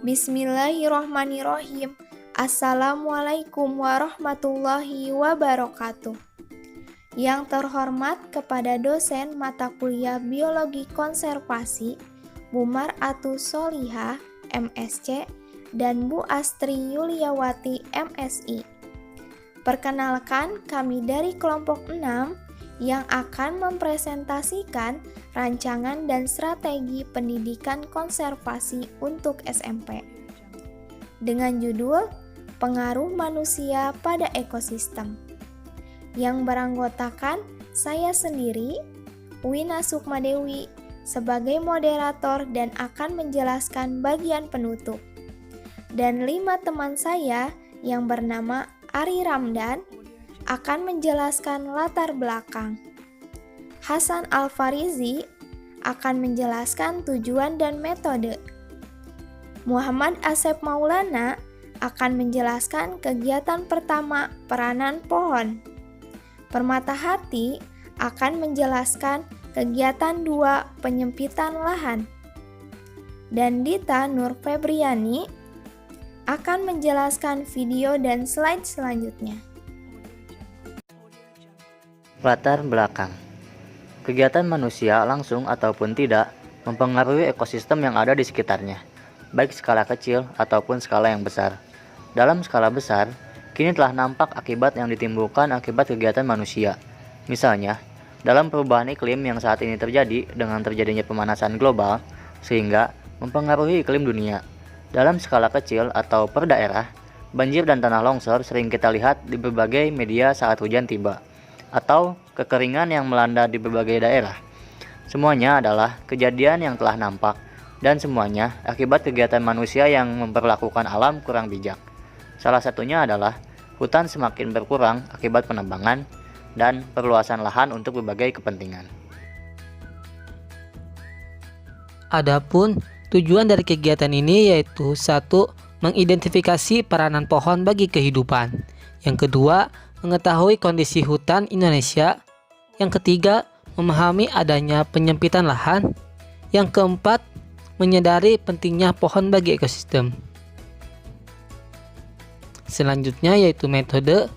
Bismillahirrohmanirrohim. Assalamualaikum warahmatullahi wabarakatuh. Yang terhormat kepada dosen mata kuliah Biologi Konservasi, Bu Mar'atus Sholihah, MSc, dan Bu Astri Yuliawati, MSI. Perkenalkan, kami dari kelompok 6 yang akan mempresentasikan rancangan dan strategi pendidikan konservasi untuk SMP dengan judul Pengaruh Manusia pada Ekosistem, yang beranggotakan saya sendiri, Wina Sukmadewi, sebagai moderator dan akan menjelaskan bagian penutup, dan 5 teman saya yang bernama Ari Ramdan akan menjelaskan latar belakang. Hasan Al-Farizi akan menjelaskan tujuan dan metode. Muhammad Asep Maulana akan menjelaskan kegiatan pertama peranan pohon. Permata Hati akan menjelaskan kegiatan 2 penyempitan lahan. Dan Dita Nur Febriani akan menjelaskan video dan slide selanjutnya. Latar belakang. Kegiatan manusia langsung ataupun tidak mempengaruhi ekosistem yang ada di sekitarnya, baik skala kecil ataupun skala yang besar. Dalam skala besar, kini telah nampak akibat yang ditimbulkan akibat kegiatan manusia. Misalnya, dalam perubahan iklim yang saat ini terjadi dengan terjadinya pemanasan global, sehingga mempengaruhi iklim dunia. Dalam skala kecil atau per daerah, banjir dan tanah longsor sering kita lihat di berbagai media saat hujan tiba, atau kekeringan yang melanda di berbagai daerah. Semuanya adalah kejadian yang telah nampak, dan semuanya akibat kegiatan manusia yang memperlakukan alam kurang bijak. Salah satunya adalah hutan semakin berkurang akibat penebangan dan perluasan lahan untuk berbagai kepentingan. Adapun tujuan dari kegiatan ini yaitu 1. Mengidentifikasi peranan pohon bagi kehidupan. Yang kedua, mengetahui kondisi hutan Indonesia. Yang ketiga, memahami adanya penyempitan lahan. Yang keempat, menyadari pentingnya pohon bagi ekosistem. Selanjutnya yaitu metode.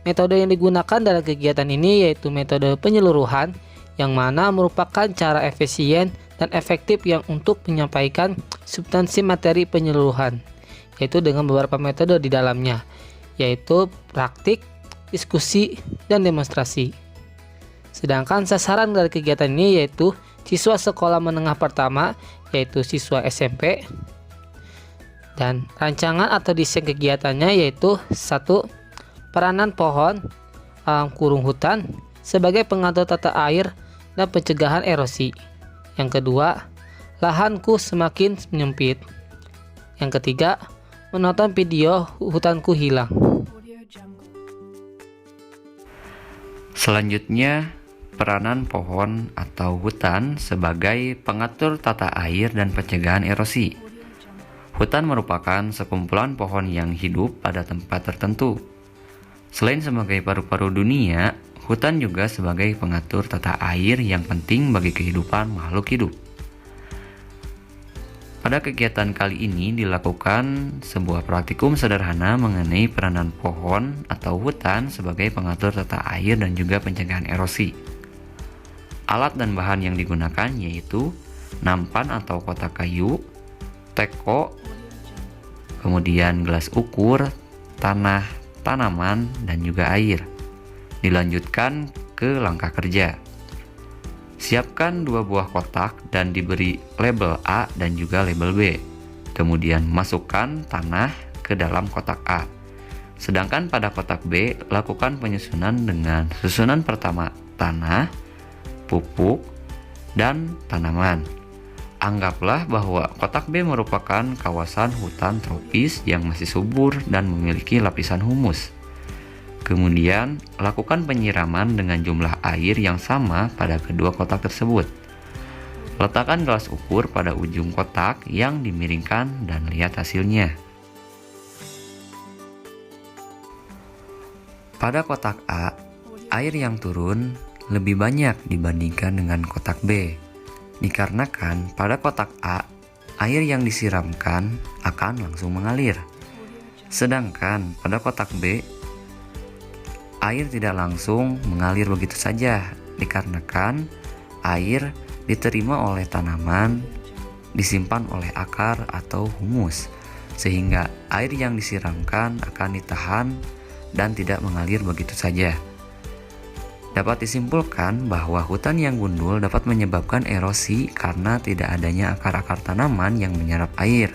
Metode yang digunakan dalam kegiatan ini yaitu metode penyeluruhan, yang mana merupakan cara efisien dan efektif yang untuk menyampaikan substansi materi penyeluruhan, yaitu dengan beberapa metode di dalamnya, yaitu praktik, diskusi, dan demonstrasi. Sedangkan sasaran dari kegiatan ini yaitu siswa sekolah menengah pertama, yaitu siswa SMP. Dan rancangan atau desain kegiatannya yaitu 1. Peranan pohon kurung hutan sebagai pengatur tata air dan pencegahan erosi. Yang kedua, lahanku semakin menyempit. Yang ketiga, menonton video hutanku hilang. Selanjutnya, peranan pohon atau hutan sebagai pengatur tata air dan pencegahan erosi. Hutan merupakan sekumpulan pohon yang hidup pada tempat tertentu. Selain sebagai paru-paru dunia, hutan juga sebagai pengatur tata air yang penting bagi kehidupan makhluk hidup. Pada kegiatan kali ini dilakukan sebuah praktikum sederhana mengenai peranan pohon atau hutan sebagai pengatur tata air dan juga pencegahan erosi. Alat dan bahan yang digunakan yaitu nampan atau kotak kayu, teko, kemudian gelas ukur, tanah, tanaman, dan juga air. Dilanjutkan ke langkah kerja. Siapkan 2 buah kotak dan diberi label A dan juga label B. Kemudian masukkan tanah ke dalam kotak A. Sedangkan pada kotak B, lakukan penyusunan dengan susunan pertama tanah, pupuk, dan tanaman. Anggaplah bahwa kotak B merupakan kawasan hutan tropis yang masih subur dan memiliki lapisan humus. Kemudian, lakukan penyiraman dengan jumlah air yang sama pada kedua kotak tersebut. Letakkan gelas ukur pada ujung kotak yang dimiringkan dan lihat hasilnya. Pada kotak A, air yang turun lebih banyak dibandingkan dengan kotak B. Dikarenakan pada kotak A air yang disiramkan akan langsung mengalir. Sedangkan pada kotak B, air tidak langsung mengalir begitu saja, dikarenakan air diterima oleh tanaman, disimpan oleh akar atau humus, sehingga air yang disiramkan akan ditahan dan tidak mengalir begitu saja. Dapat disimpulkan bahwa hutan yang gundul dapat menyebabkan erosi karena tidak adanya akar-akar tanaman yang menyerap air.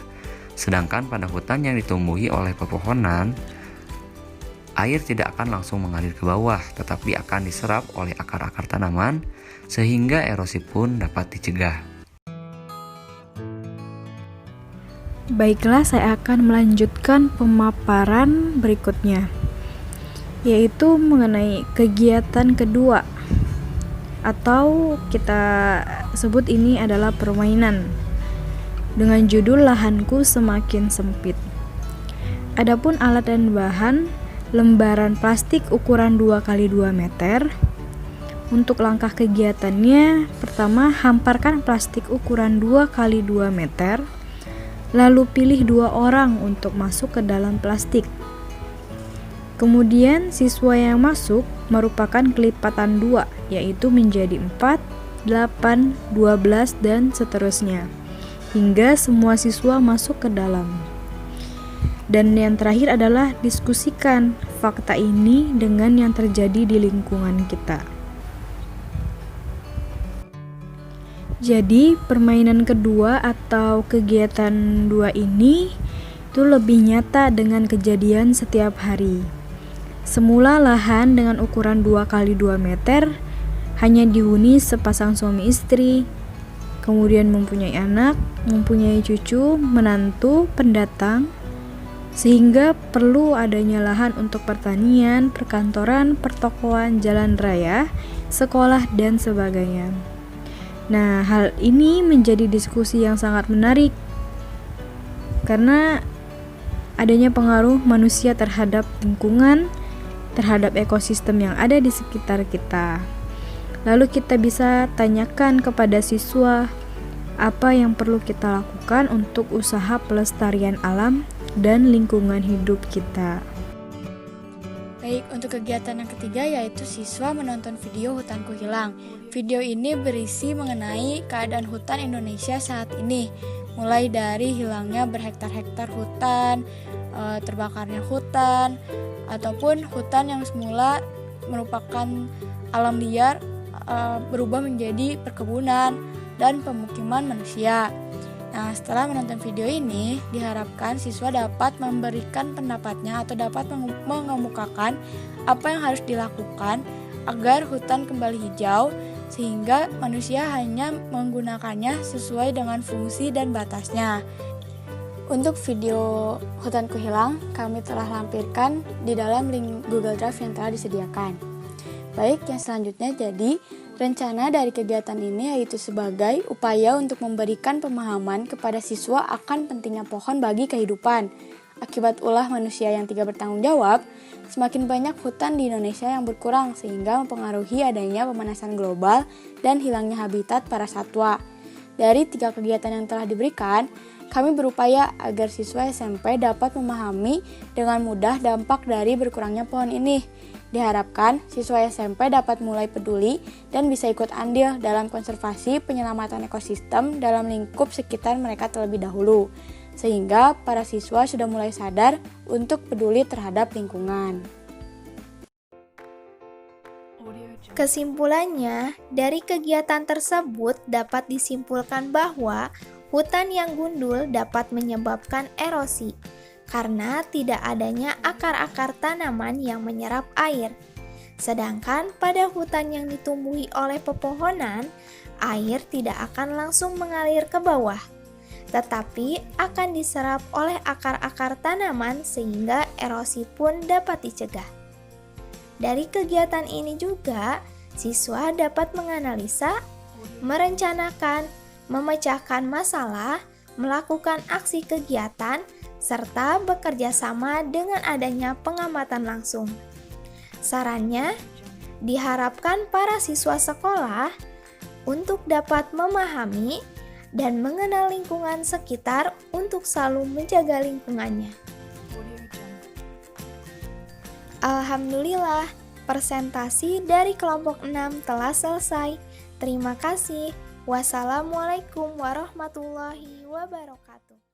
Sedangkan pada hutan yang ditumbuhi oleh pepohonan, air tidak akan langsung mengalir ke bawah, tetapi akan diserap oleh akar-akar tanaman, sehingga erosi pun dapat dicegah. Baiklah, saya akan melanjutkan pemaparan berikutnya, yaitu mengenai kegiatan kedua, atau kita sebut ini adalah permainan, dengan judul Lahanku Semakin Sempit. Adapun alat dan bahan, lembaran plastik ukuran 2x2 meter. Untuk langkah kegiatannya, pertama, hamparkan plastik ukuran 2x2 meter, lalu pilih 2 orang untuk masuk ke dalam plastik. Kemudian siswa yang masuk merupakan kelipatan 2, yaitu menjadi 4, 8, 12, dan seterusnya, hingga semua siswa masuk ke dalam. Dan yang terakhir adalah diskusikan fakta ini dengan yang terjadi di lingkungan kita. Jadi permainan kedua atau kegiatan 2 ini itu lebih nyata dengan kejadian setiap hari. Semula lahan dengan ukuran 2x2 meter hanya dihuni sepasang suami istri, kemudian mempunyai anak, mempunyai cucu, menantu, pendatang, sehingga perlu adanya lahan untuk pertanian, perkantoran, pertokoan, jalan raya, sekolah, dan sebagainya. Nah, hal ini menjadi diskusi yang sangat menarik karena adanya pengaruh manusia terhadap lingkungan, terhadap ekosistem yang ada di sekitar kita. Lalu kita bisa tanyakan kepada siswa apa yang perlu kita lakukan untuk usaha pelestarian alam dan lingkungan hidup kita. Baik, untuk kegiatan yang ketiga yaitu siswa menonton video Hutanku Hilang. Video ini berisi mengenai keadaan hutan Indonesia saat ini, mulai dari hilangnya berhektar-hektar hutan, terbakarnya hutan, ataupun hutan yang semula merupakan alam liar berubah menjadi perkebunan dan pemukiman manusia. Nah, setelah menonton video ini, diharapkan siswa dapat memberikan pendapatnya atau dapat mengemukakan apa yang harus dilakukan agar hutan kembali hijau, sehingga manusia hanya menggunakannya sesuai dengan fungsi dan batasnya. Untuk video Hutanku Hilang, kami telah lampirkan di dalam link Google Drive yang telah disediakan. Baik, yang selanjutnya jadi rencana dari kegiatan ini yaitu sebagai upaya untuk memberikan pemahaman kepada siswa akan pentingnya pohon bagi kehidupan. Akibat ulah manusia yang tidak bertanggung jawab, semakin banyak hutan di Indonesia yang berkurang sehingga mempengaruhi adanya pemanasan global dan hilangnya habitat para satwa. Dari 3 kegiatan yang telah diberikan, kami berupaya agar siswa SMP dapat memahami dengan mudah dampak dari berkurangnya pohon ini. Diharapkan siswa SMP dapat mulai peduli dan bisa ikut andil dalam konservasi penyelamatan ekosistem dalam lingkup sekitar mereka terlebih dahulu, sehingga para siswa sudah mulai sadar untuk peduli terhadap lingkungan. Kesimpulannya, dari kegiatan tersebut dapat disimpulkan bahwa hutan yang gundul dapat menyebabkan erosi karena tidak adanya akar-akar tanaman yang menyerap air. Sedangkan pada hutan yang ditumbuhi oleh pepohonan, air tidak akan langsung mengalir ke bawah, tetapi akan diserap oleh akar-akar tanaman sehingga erosi pun dapat dicegah. Dari kegiatan ini juga, siswa dapat menganalisa, merencanakan, memecahkan masalah, melakukan aksi kegiatan, serta bekerja sama dengan adanya pengamatan langsung. Sarannya, diharapkan para siswa sekolah untuk dapat memahami dan mengenal lingkungan sekitar untuk selalu menjaga lingkungannya. Alhamdulillah, presentasi dari kelompok 6 telah selesai. Terima kasih. Wassalamualaikum warahmatullahi wabarakatuh.